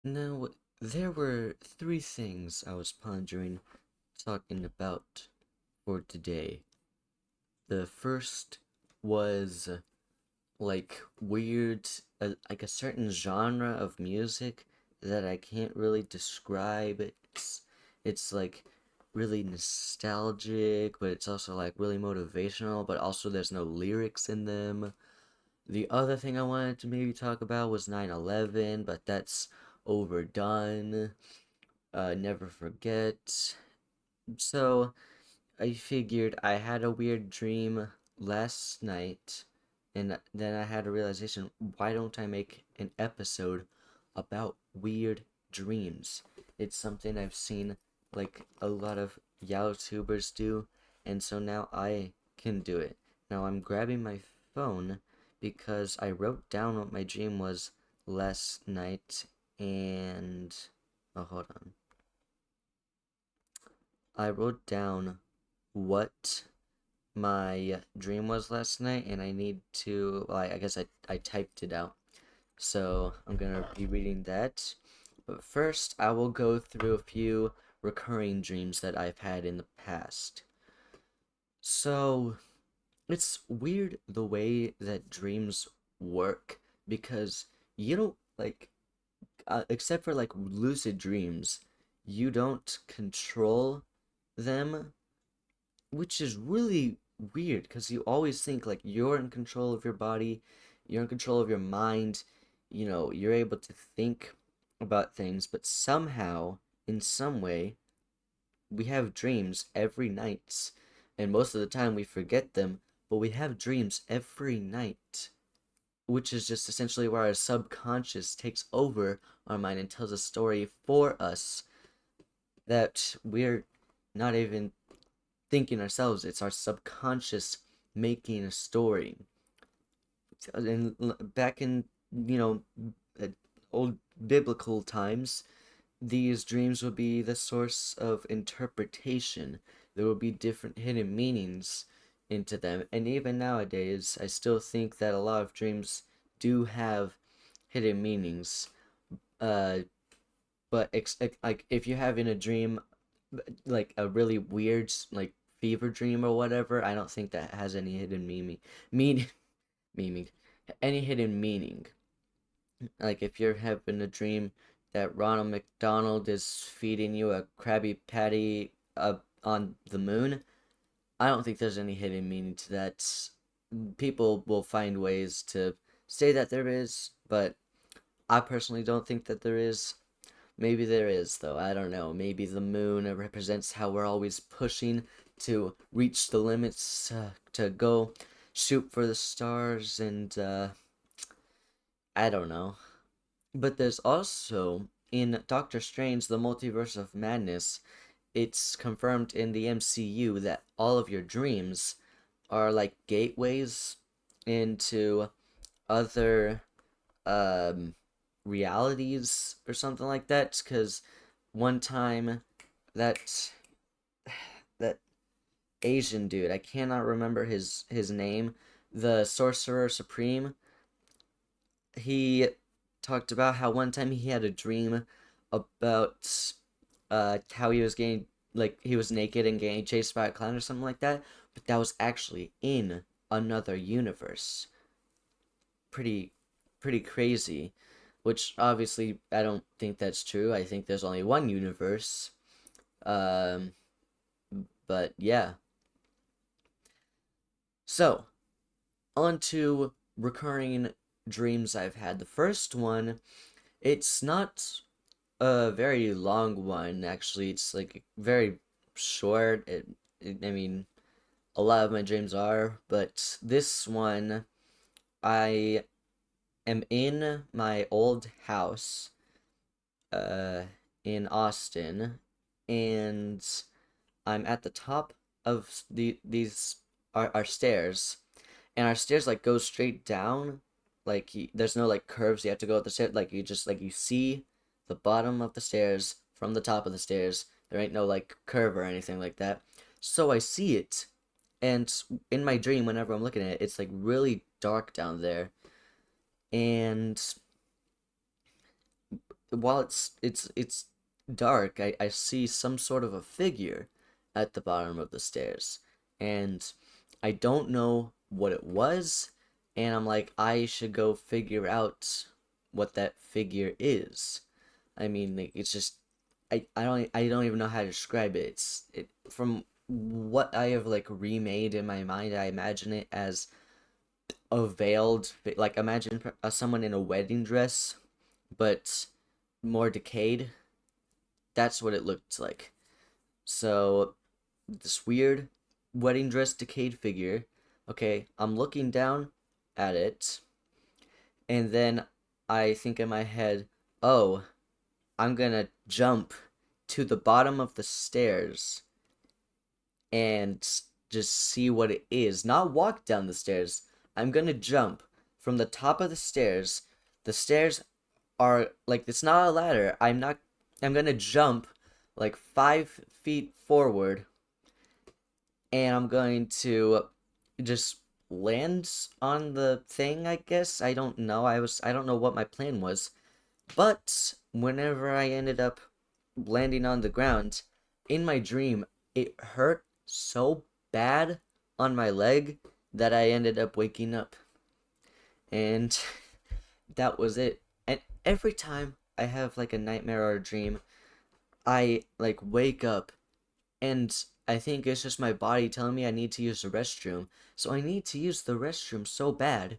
Now, there were three things I was pondering talking about for today. The first was like weird, like a certain genre of music that I can't really describe. It's like really nostalgic, but it's also like really motivational, but also there's no lyrics in them. The other thing I wanted to maybe talk about was 9/11, but that's overdone. Never forget. So, I figured I had a weird dream last night, and then I had a realization, why don't I make an episode about weird dreams? It's something I've seen like a lot of YouTubers do, and so now I can do it. Now I'm grabbing my phone because I wrote down what my dream was last night, and oh, hold on. I wrote down what my dream was last night, and I need to, well, I guess I typed it out. So I'm gonna be reading that. But first, I will go through a few recurring dreams that I've had in the past. So it's weird the way that dreams work because you don't like, except for like lucid dreams, you don't control them, which is really weird because you always think like you're in control of your body, you're in control of your mind, you're able to think about things, but somehow, in some way, we have dreams every night, and most of the time we forget them, but we have dreams every night, which is just essentially where our subconscious takes over our mind and tells a story for us that we're not even thinking ourselves. It's our subconscious making a story. And back in, you know, old biblical times, these dreams would be the source of interpretation. There would be different hidden meanings into them. And even nowadays, I still think that a lot of dreams do have hidden meanings. Uh, but like if you're having a dream like a really weird like fever dream or whatever, I don't think that has any hidden meaning meaning any hidden meaning. Like if you're having a dream that Ronald McDonald is feeding you a Krabby Patty on the moon, I don't think there's any hidden meaning to that. People will find ways to say that there is, but I personally don't think that there is. Maybe there is, though. I don't know. Maybe the moon represents how we're always pushing to reach the limits, to go shoot for the stars, and I don't know. But there's also, in Doctor Strange, the Multiverse of Madness, it's confirmed in the MCU that all of your dreams are like gateways into other um, realities or something like that. Because one time that that Asian dude, I cannot remember his name, the Sorcerer Supreme, he talked about how one time he had a dream about how he was getting like he was naked and getting chased by a clown or something like that, but that was actually in another universe. Pretty pretty crazy, which obviously I don't think that's true. I think there's only one universe. Um, but yeah. So, on to recurring dreams I've had. The first one, it's not a very long one, actually. It's like very short. I mean, a lot of my dreams are, but this one, I am in my old house, uh, in Austin, and I'm at the top of these our stairs, and our stairs like go straight down. Like there's no like curves. You have to go up the stairs. Like you just like you see the bottom of the stairs from the top of the stairs. There ain't no like curve or anything like that. So I see it, and in my dream, whenever I'm looking at it, it's like really dark down there, and while it's dark, I see some sort of a figure at the bottom of the stairs, and I don't know what it was, and I'm like, I should go figure out what that figure is. I mean, like, it's just I don't even know how to describe it. It from what I have like remade in my mind, I imagine it as a veiled, like imagine someone in a wedding dress, but more decayed. That's what it looked like. So this weird wedding dress decayed figure. Okay, I'm looking down at it, and then I think in my head, oh, I'm gonna jump to the bottom of the stairs and just see what it is. Not walk down the stairs. I'm gonna jump from the top of the stairs. The stairs are like, it's not a ladder. I'm gonna jump like 5 feet forward, and I'm going to just land on the thing, I guess. I don't know. I don't know what my plan was. But whenever I ended up landing on the ground, in my dream, it hurt so bad on my leg that I ended up waking up. And that was it. And every time I have like a nightmare or a dream, I like wake up and I think it's just my body telling me I need to use the restroom. So I need to use the restroom so bad.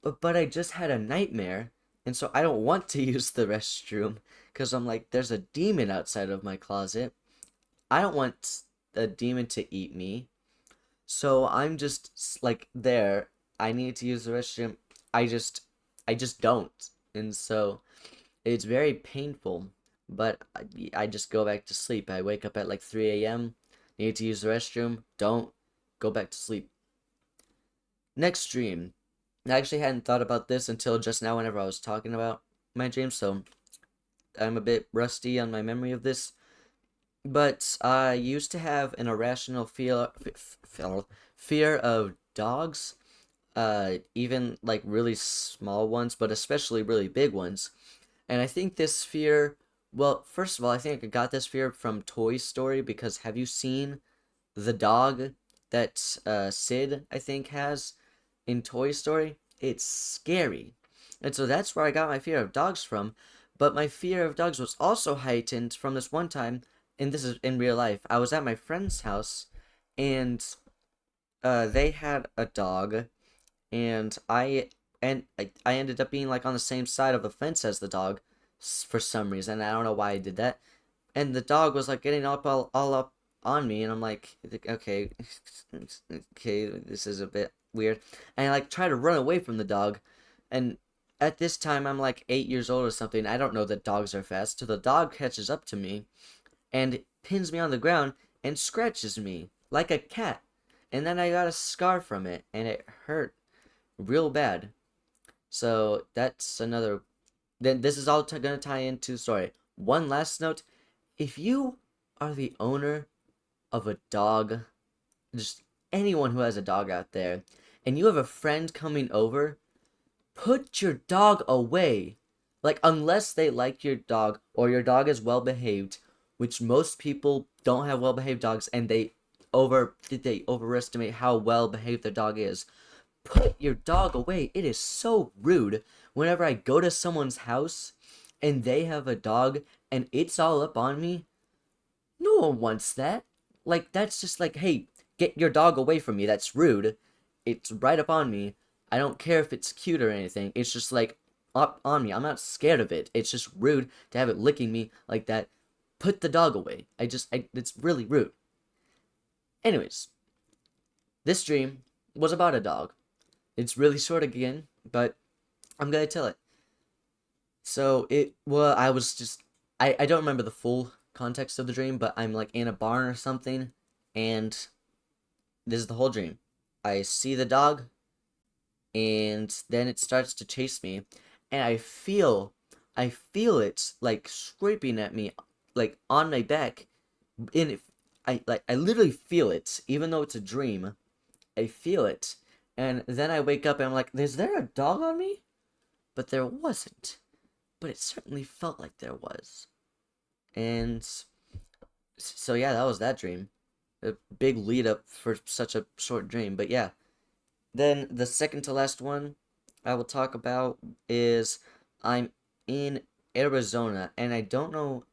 But I just had a nightmare, and so I don't want to use the restroom because I'm like, there's a demon outside of my closet. I don't want a demon to eat me. So I'm just like there. I need to use the restroom. I just I just don't. And so it's very painful, but I just go back to sleep. I wake up at like 3 a.m. Need to use the restroom. Don't. Go back to sleep. Next dream. I actually hadn't thought about this until just now whenever I was talking about my dreams, so I'm a bit rusty on my memory of this. But I used to have an irrational fear of dogs, even like really small ones, but especially really big ones. And I think this fear, well, first of all, I think I got this fear from Toy Story because have you seen the dog that Sid, I think, has in Toy Story? It's scary. And so that's where I got my fear of dogs from. But my fear of dogs was also heightened from this one time, and this is in real life. I was at my friend's house, and they had a dog, and I ended up being like on the same side of the fence as the dog for some reason. I don't know why I did that. And the dog was like getting all up on me, and I'm like, okay, okay, this is a bit weird. And I like try to run away from the dog, and at this time I'm like 8 years old or something. I don't know that dogs are fast, so the dog catches up to me and pins me on the ground and scratches me like a cat. And then I got a scar from it, and it hurt real bad. So that's another. Then this is all gonna tie into the story. One last note: if you are the owner of a dog, just anyone who has a dog out there, and you have a friend coming over, put your dog away. Like, unless they like your dog or your dog is well behaved, which most people don't have well behaved dogs, and they overestimate how well behaved their dog is. Put your dog away. It is so rude whenever I go to someone's house and they have a dog and it's all up on me. No one wants that. Like, that's just like, hey, get your dog away from me. That's rude. It's right up on me. I don't care if it's cute or anything. It's just like up on me. I'm not scared of it. It's just rude to have it licking me like that. Put the dog away. It's really rude. Anyways, this dream was about a dog. It's really short again, but I'm gonna tell it. So I was just, I don't remember the full context of the dream, but I'm like in a barn or something, and this is the whole dream. I see the dog, and then it starts to chase me, and I feel it like scraping at me, like on my back, and I literally feel it, even though it's a dream. I feel it, and then I wake up and I'm like, is there a dog on me? But there wasn't. but it certainly felt like there was. And so yeah, that was that dream. A big lead up for such a short dream, but yeah. Then the second to last one I will talk about is I'm in Arizona, and I don't know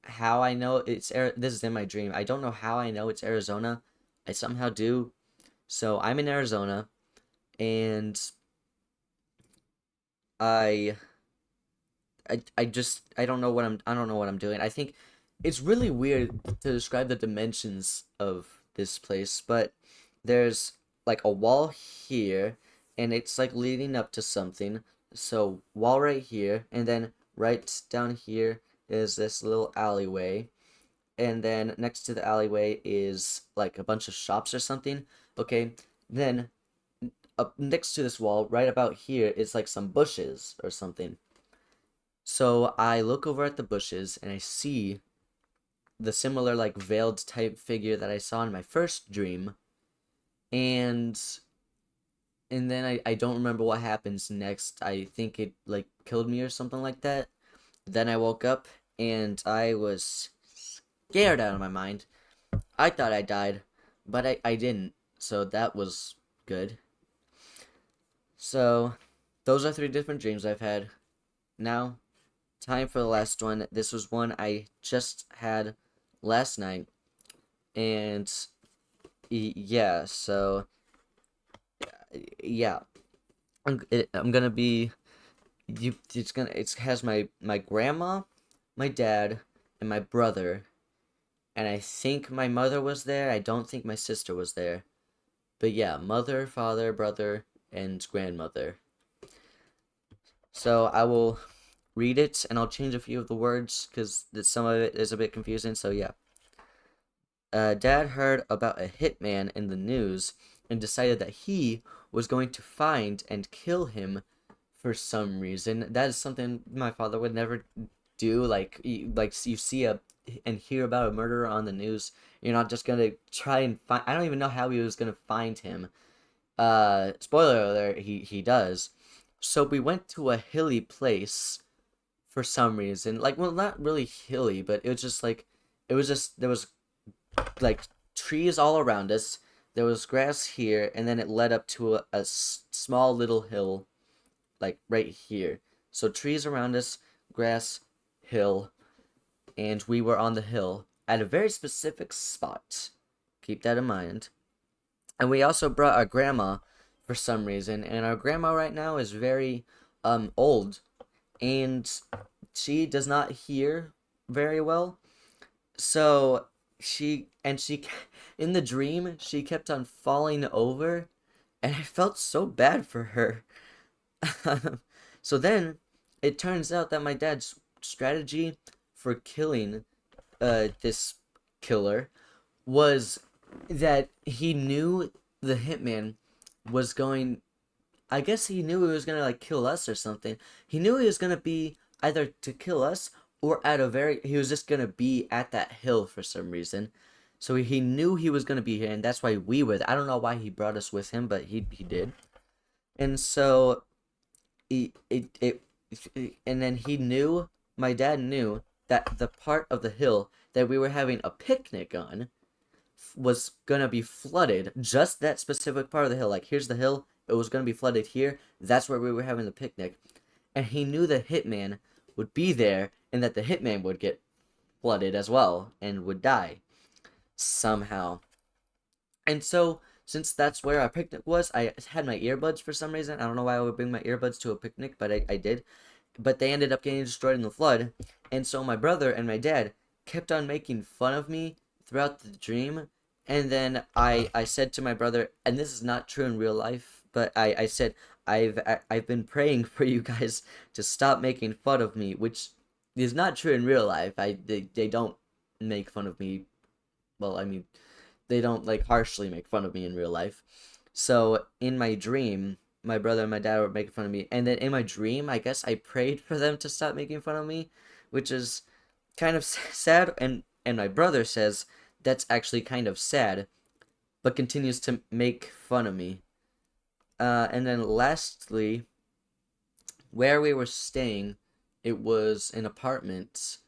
how I know this is in my dream. I don't know how I know it's Arizona. I somehow do. So I'm in Arizona, and I I don't know I don't know what I'm doing. I think it's really weird to describe the dimensions of this place, but there's like a wall here, and it's like leading up to something. So wall right here, and then right down here is this little alleyway, and then next to the alleyway is like a bunch of shops or something. Okay, then up next to this wall, right about here, is like some bushes or something. So I look over at the bushes and I see the similar like veiled type figure that I saw in my first dream, and then I don't remember what happens next. I think it like killed me or something like that. Then I woke up and I was scared out of my mind. I thought I died, but I didn't. So that was good. So those are three different dreams I've had. Now, time for the last one. This was one I just had last night. And yeah, so yeah, I'm gonna be it has my grandma, my dad, and my brother, and I think my mother was there. I don't think my sister was there, but yeah, mother, father, brother, and grandmother. So I will read it, and I'll change a few of the words because some of it is a bit confusing. So yeah. Dad heard about a hitman in the news and decided that he was going to find and kill him for some reason. That is something my father would never do. Like you see a and hear about a murderer on the news, you're not just gonna try and find. I don't even know how he was gonna find him. Spoiler alert, he does. So we went to a hilly place for some reason. Like, well, not really hilly, but it was just like it was just there was like trees all around us. There was grass here, and then it led up to a small little hill, like right here. So trees around us, grass, hill, and we were on the hill at a very specific spot. Keep that in mind. And we also brought our grandma for some reason, and our grandma right now is very old, and she does not hear very well. So she in the dream she kept on falling over, and I felt so bad for her. So then it turns out that my dad's strategy for killing this killer was that he knew the hitman was going. I guess he knew he was gonna like kill us or something. He knew he was gonna be either to kill us or at a very he was just gonna be at that hill for some reason. So he knew he was gonna be here, and that's why we were there. I don't know why he brought us with him, but he did. And so he and then he knew my dad knew that the part of the hill that we were having a picnic on was gonna be flooded. Just that specific part of the hill. Like, here's the hill. It was gonna be flooded here. That's where we were having the picnic. And he knew the hitman would be there, and that the hitman would get flooded as well and would die somehow. And so, since that's where our picnic was, I had my earbuds for some reason. I don't know why I would bring my earbuds to a picnic, but I did. But they ended up getting destroyed in the flood. And so my brother and my dad kept on making fun of me throughout the dream. And then I said to my brother, and this is not true in real life, but I said, I've been praying for you guys to stop making fun of me, which is not true in real life. They don't make fun of me. Well, I mean, they don't like harshly make fun of me in real life. So in my dream, my brother and my dad were making fun of me, and then in my dream, I guess I prayed for them to stop making fun of me, which is kind of sad. And my brother says that's actually kind of sad, but continues to make fun of me. And then lastly, where we were staying it was an apartment.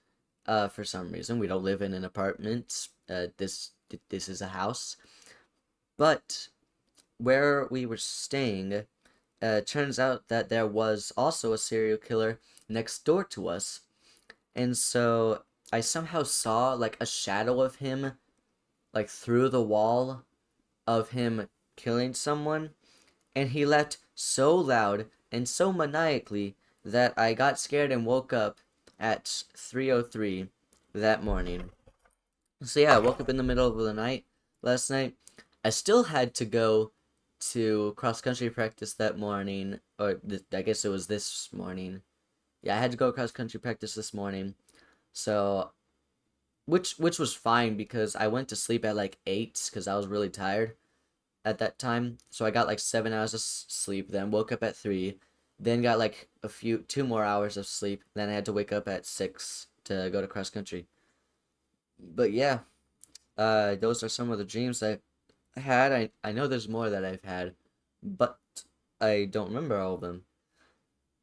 For some reason, we don't live in an apartment. This is a house, but where we were staying, turns out that there was also a serial killer next door to us, and so I somehow saw like a shadow of him, like through the wall of him killing someone, and he left so loud and so maniacally that I got scared and woke up at 3:03 that morning. So yeah, I woke up in the middle of the night last night. I still had to go to cross country practice that morning, or I guess it was this morning. Yeah, I had to go cross country practice this morning. So which was fine because I went to sleep at like 8 because I was really tired at that time. So I got like 7 hours of sleep, then woke up at 3, then got like 2 more hours of sleep. Then I had to wake up at 6 to go to cross country. But yeah, those are some of the dreams I had. I know there's more that I've had, but I don't remember all of them.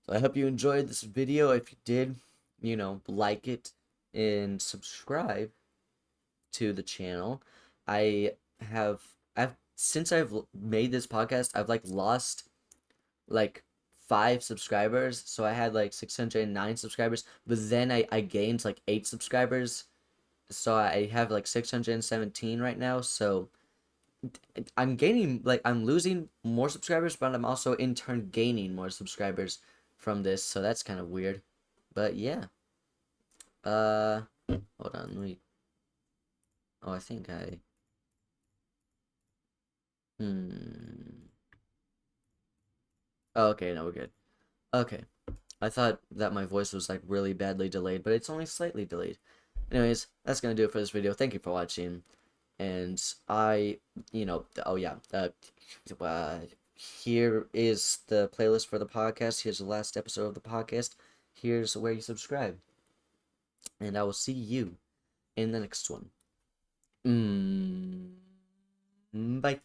So I hope you enjoyed this video. If you did, like it and subscribe to the channel. I I've since I've made this podcast, I've like lost like 5 subscribers. So I had like 609 subscribers, but then I gained like 8 subscribers. So I have like 617 right now. So I'm gaining, like, I'm losing more subscribers, but I'm also in turn gaining more subscribers from this. So that's kind of weird. But yeah. Hold on. Let me. Oh, I think I. Hmm. Oh, okay, no, we're good. Okay. I thought that my voice was like really badly delayed, but it's only slightly delayed. Anyways, that's gonna do it for this video. Thank you for watching. And oh yeah, uh, here is the playlist for the podcast. Here's the last episode of the podcast. Here's where you subscribe. And I will see you in the next one. Bye.